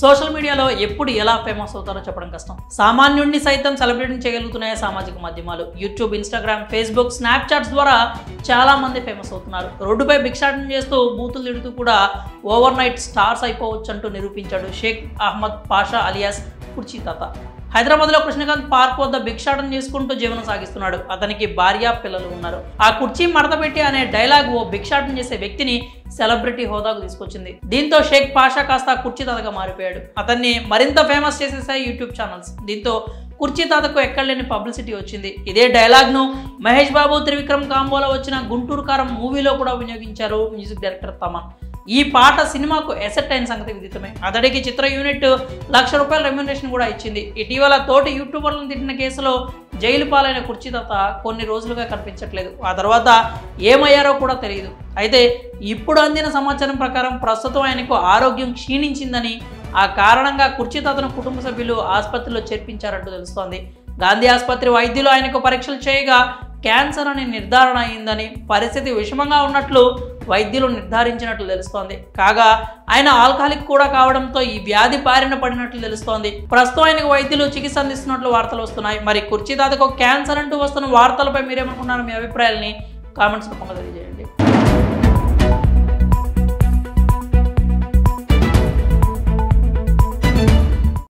Social మీడియాలో ఎప్పుడు ఎలా ఫేమస్ అవుతారో చెప్పడం కష్టం. సామాన్యుడిని సైతం సెలబ్రేటింగ్ చేయగలుగుతున్నాయి సామాజిక మాధ్యమాలు. యూట్యూబ్, ఇన్స్టాగ్రామ్, ఫేస్బుక్, స్నాప్చాట్స్ ద్వారా చాలా మంది ఫేమస్ అవుతున్నారు. రోడ్డుపై భిక్షాటన చేస్తూ బూతులు తిడుతూ కూడా ఓవర్ నైట్ స్టార్స్ అయిపోవచ్చు అంటూ నిరూపించాడు షేక్ అహ్మద్ పాషా అలియాస్ కుర్చీ తాత. హైదరాబాద్లో కృష్ణకాంత్ పార్క్ వద్ద భిక్షాటన చేసుకుంటూ జీవనం సాగిస్తున్నాడు. అతనికి భార్య, పిల్లలు ఉన్నారు. ఆ కుర్చీ మడతపెట్టి అనే డైలాగ్ ఓ భిక్షాటన చేసే వ్యక్తిని సెలబ్రిటీ హోదాకు తీసుకొచ్చింది. దీంతో షేక్ పాషా కాస్త కుర్చీ తాతగా మారిపోయాడు. అతన్ని మరింత ఫేమస్ చేసేసాయి యూట్యూబ్ ఛానల్స్. దీంతో కుర్చీ తాతకు ఎక్కడలేని పబ్లిసిటీ వచ్చింది. ఇదే డైలాగ్ను మహేష్ బాబు, త్రివిక్రమ్ కాంబోలో వచ్చిన గుంటూరు కారం మూవీలో కూడా వినియోగించారు మ్యూజిక్ డైరెక్టర్ తమన్. ఈ పాట సినిమాకు ఎసెట్ అయిన సంగతి విదితమే. అతడికి చిత్ర యూనిట్ ₹1,00,000 రెమ్యునరేషన్ కూడా ఇచ్చింది. ఇటీవల తోటి యూట్యూబర్లను తిట్టిన కేసులో జైలు పాలైన కుర్చీ తాత కొన్ని రోజులుగా కనిపించట్లేదు. ఆ తర్వాత ఏమయ్యారో కూడా తెలియదు. అయితే ఇప్పుడు అందిన సమాచారం ప్రకారం ప్రస్తుతం ఆయనకు ఆరోగ్యం క్షీణించిందని, ఆ కారణంగా కుర్చీ తాతను కుటుంబ సభ్యులు ఆసుపత్రిలో చేర్పించారంటూ తెలుస్తోంది. గాంధీ ఆసుపత్రి వైద్యులు ఆయనకు పరీక్షలు చేయగా క్యాన్సర్ అని నిర్ధారణ అయిందని, పరిస్థితి విషమంగా ఉన్నట్లు వైద్యులు నిర్ధారించినట్లు తెలుస్తోంది. కాగా ఆయన ఆల్కహాలిక్ కూడా కావడంతో ఈ వ్యాధి బారిన పడినట్లు తెలుస్తోంది. ప్రస్తుతం ఆయనకు వైద్యులు చికిత్స అందిస్తున్నట్లు వార్తలు వస్తున్నాయి. మరి కుర్చీ తాతకు క్యాన్సర్ అంటూ వస్తున్న వార్తలపై మీరేమనుకున్నారు? మీ అభిప్రాయాలని కామెంట్స్ రూపంలో తెలియజేయండి.